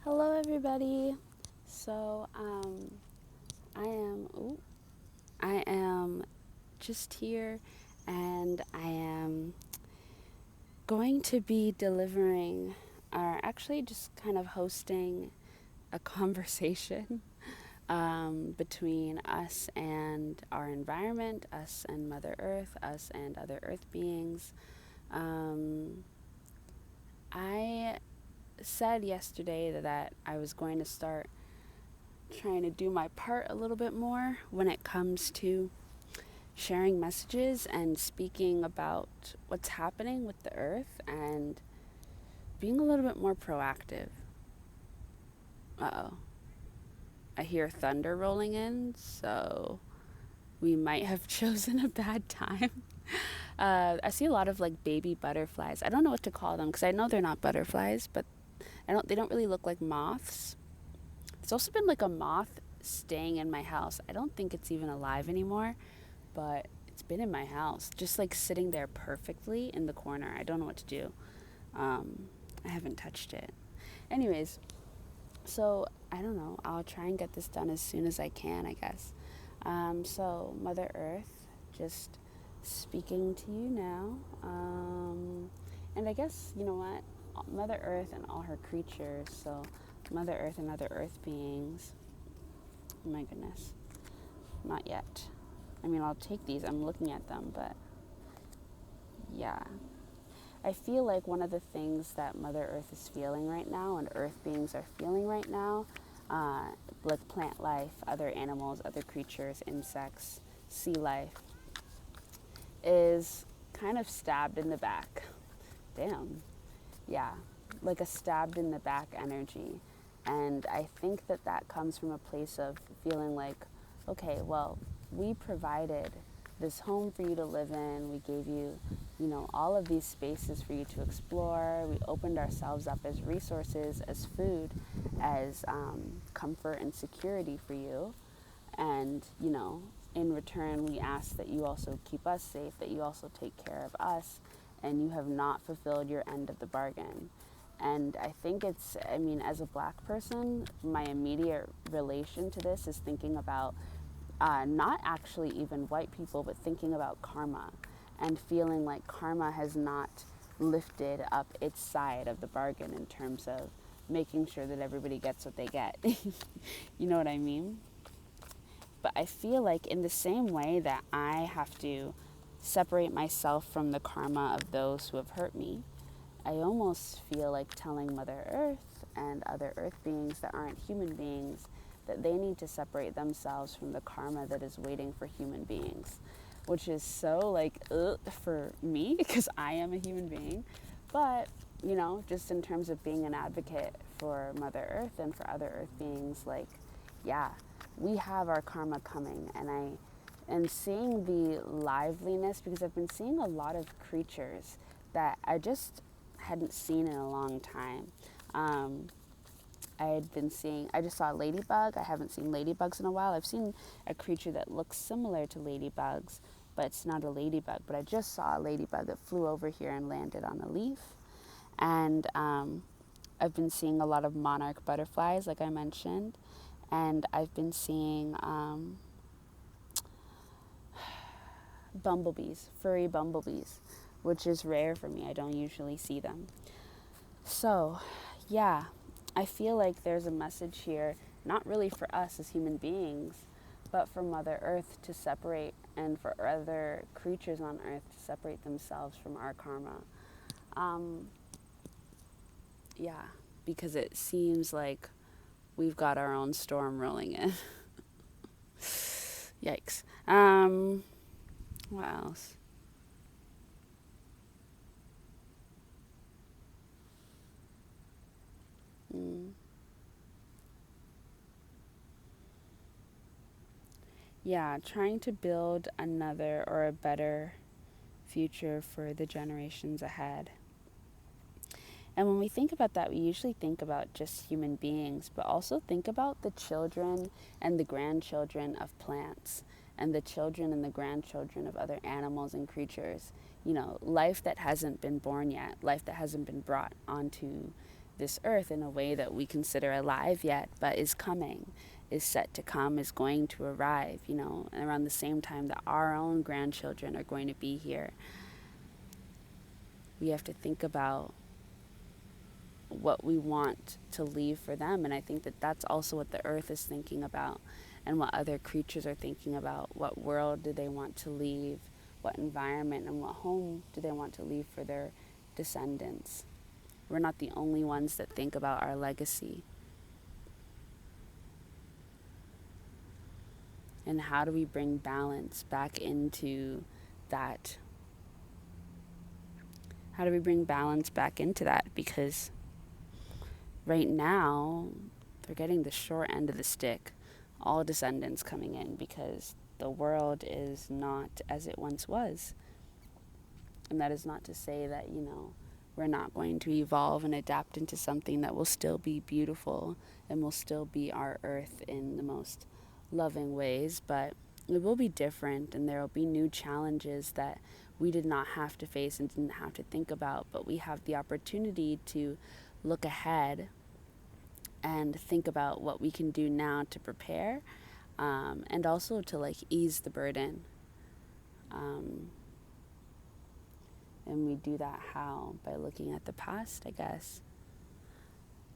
Hello, everybody. So, I am just here, and I am going to be delivering, or actually just kind of hosting a conversation between us and our environment, us and Mother Earth, us and other Earth beings. Um, I said yesterday that I was going to start trying to do my part a little bit more when it comes to sharing messages and speaking about what's happening with the earth and being a little bit more proactive. Uh-oh. I hear thunder rolling in, so we might have chosen a bad time. I see a lot of like baby butterflies. I don't know what to call them because I know they're not butterflies, but they don't really look like moths. There's also been like a moth staying in my house. I don't think it's even alive anymore, but it's been in my house, just like sitting there perfectly in the corner. I don't know what to do. I haven't touched it. Anyways, so I don't know. I'll try and get this done as soon as I can, I guess. So, Mother Earth, just speaking to you now. And I guess, you know what? Mother Earth and all her creatures. So, Mother Earth and other Earth beings. Oh my goodness. Not yet. I mean, I'll take these. I'm looking at them, but yeah. I feel like one of the things that Mother Earth is feeling right now and Earth beings are feeling right now, like plant life, other animals, other creatures, insects, sea life, is kind of stabbed in the back. Damn. Yeah. Like a stabbed in the back energy. And I think that comes from a place of feeling like, okay, well, we provided this home for you to live in. We gave you, all of these spaces for you to explore. We opened ourselves up as resources, as food, as comfort and security for you. And, in return, we ask that you also keep us safe, that you also take care of us, and you have not fulfilled your end of the bargain. And I think as a black person, my immediate relation to this is thinking about not actually even white people, but thinking about karma and feeling like karma has not lifted up its side of the bargain in terms of making sure that everybody gets what they get. You know what I mean? But I feel like in the same way that I have to separate myself from the karma of those who have hurt me, I almost feel like telling Mother Earth and other Earth beings that aren't human beings that they need to separate themselves from the karma that is waiting for human beings, which is so like for me because I am a human being. But, just in terms of being an advocate for Mother Earth and for other Earth beings, like, yeah, we have our karma coming. And seeing the liveliness, because I've been seeing a lot of creatures that I just hadn't seen in a long time. I just saw a ladybug. I haven't seen ladybugs in a while. I've seen a creature that looks similar to ladybugs, but it's not a ladybug. But I just saw a ladybug that flew over here and landed on a leaf. And I've been seeing a lot of monarch butterflies, like I mentioned. And I've been seeing bumblebees, furry bumblebees, which is rare for me. I don't usually see them. So, yeah, I feel like there's a message here, not really for us as human beings, but for Mother Earth to separate and for other creatures on Earth to separate themselves from our karma. Yeah, because it seems like we've got our own storm rolling in. Yikes. What else? Mm. Yeah, trying to build another or a better future for the generations ahead. And when we think about that, we usually think about just human beings, but also think about the children and the grandchildren of plants and the children and the grandchildren of other animals and creatures. Life that hasn't been born yet, life that hasn't been brought onto this earth in a way that we consider alive yet, but is coming, is set to come, is going to arrive, and around the same time that our own grandchildren are going to be here. We have to think about what we want to leave for them. And I think that that's also what the earth is thinking about, and what other creatures are thinking about. What world do they want to leave? What environment and what home do they want to leave for their descendants? We're not the only ones that think about our legacy. And how do we bring balance back into that? How do we bring balance back into that? Because right now, they're getting the short end of the stick. All descendants coming in, because the world is not as it once was. And that is not to say that, we're not going to evolve and adapt into something that will still be beautiful and will still be our earth in the most loving ways, but it will be different, and there will be new challenges that we did not have to face and didn't have to think about, but we have the opportunity to look ahead and think about what we can do now to prepare, and also to ease the burden. And we do that how? By looking at the past, I guess.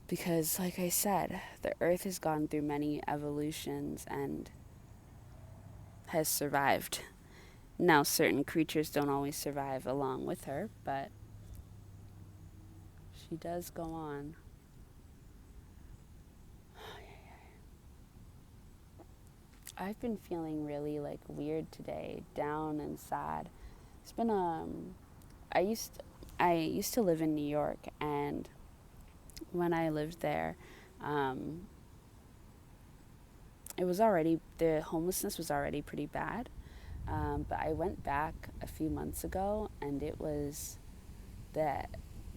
Because, like I said, the earth has gone through many evolutions and has survived. Now, certain creatures don't always survive along with her, but she does go on. I've been feeling really weird today, down and sad. It's been I used to live in New York, and when I lived there, the homelessness was already pretty bad. But I went back a few months ago, and the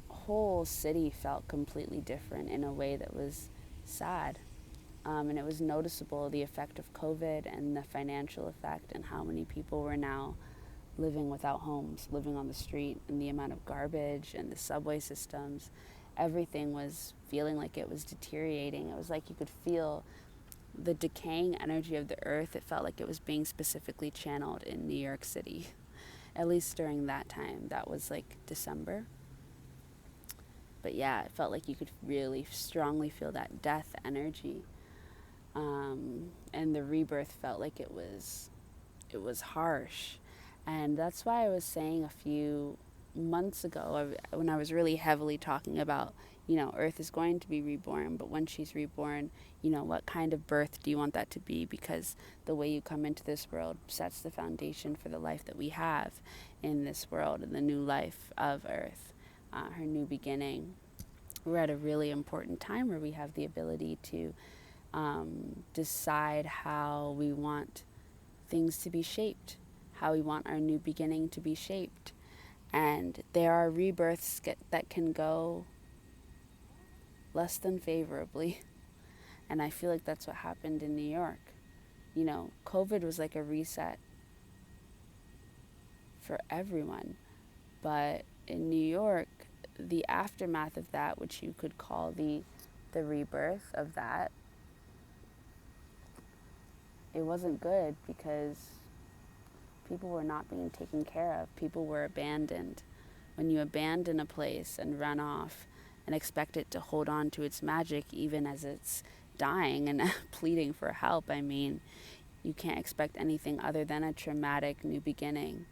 whole city felt completely different in a way that was sad. And it was noticeable, the effect of COVID and the financial effect, and how many people were now living without homes, living on the street, and the amount of garbage and the subway systems. Everything was feeling like it was deteriorating. It was like you could feel the decaying energy of the earth. It felt like it was being specifically channeled in New York City, at least during that time. That was December. But yeah, it felt like you could really strongly feel that death energy. And the rebirth felt like it was harsh. And that's why I was saying a few months ago, when I was really heavily talking about, Earth is going to be reborn, but when she's reborn, what kind of birth do you want that to be? Because the way you come into this world sets the foundation for the life that we have in this world, and the new life of Earth, her new beginning. We're at a really important time where we have the ability to decide how we want things to be shaped, how we want our new beginning to be shaped. And there are rebirths that can go less than favorably. And I feel like that's what happened in New York. COVID was like a reset for everyone. But in New York, the aftermath of that, which you could call the rebirth of that, it wasn't good, because people were not being taken care of. People were abandoned. When you abandon a place and run off and expect it to hold on to its magic even as it's dying and pleading for help, you can't expect anything other than a traumatic new beginning,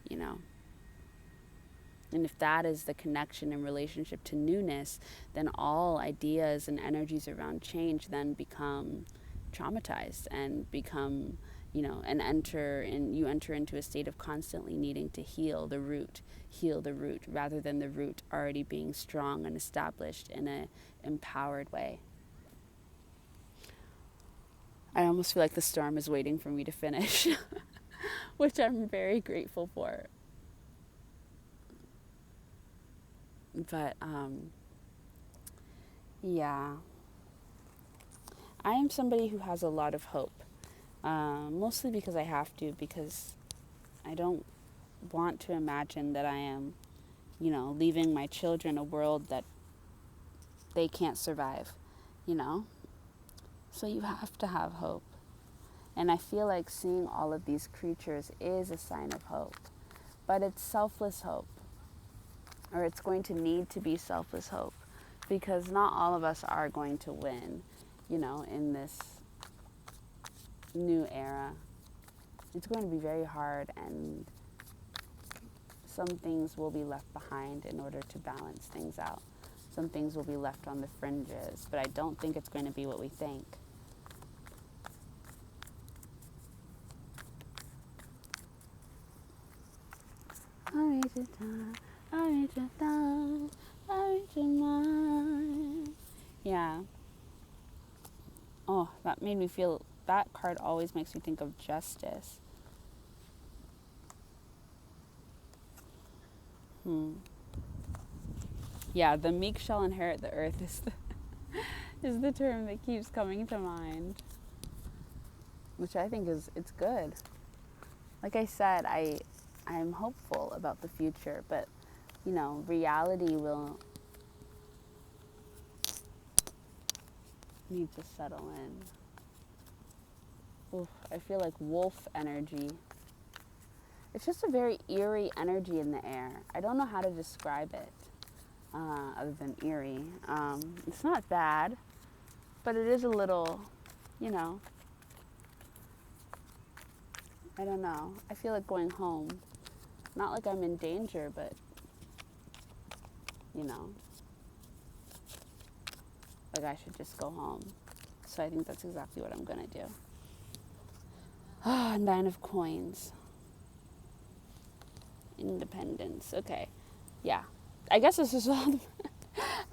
And if that is the connection in relationship to newness, then all ideas and energies around change then become traumatized and become, and you enter into a state of constantly needing to heal the root, rather than the root already being strong and established in an empowered way. I almost feel like the storm is waiting for me to finish, which I'm very grateful for. But, yeah. I am somebody who has a lot of hope, mostly because I have to, because I don't want to imagine that I am, leaving my children a world that they can't survive, you know? So you have to have hope. And I feel like seeing all of these creatures is a sign of hope. But it's selfless hope. Or it's going to need to be selfless hope. Because not all of us are going to win, you know, in this new era. It's going to be very hard, and some things will be left behind in order to balance things out. Some things will be left on the fringes, but I don't think it's going to be what we think. Yeah. Oh, that made me feel, that card always makes me think of justice. Yeah, the meek shall inherit the earth is the term that keeps coming to mind. Which I think it's good. Like I said, I'm hopeful about the future, but, you know, reality will need to settle in. Oof, I feel like wolf energy. It's just a very eerie energy in the air. I don't know how to describe it other than eerie. It's not bad, but it is a little, you know, I don't know. I feel like going home. Not like I'm in danger, but, you know, like I should just go home. So I think that's exactly what I'm going to do. Ah, 9 of coins. Independence. Okay. Yeah. I guess this is all.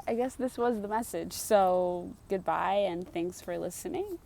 I guess this was the message. So goodbye and thanks for listening.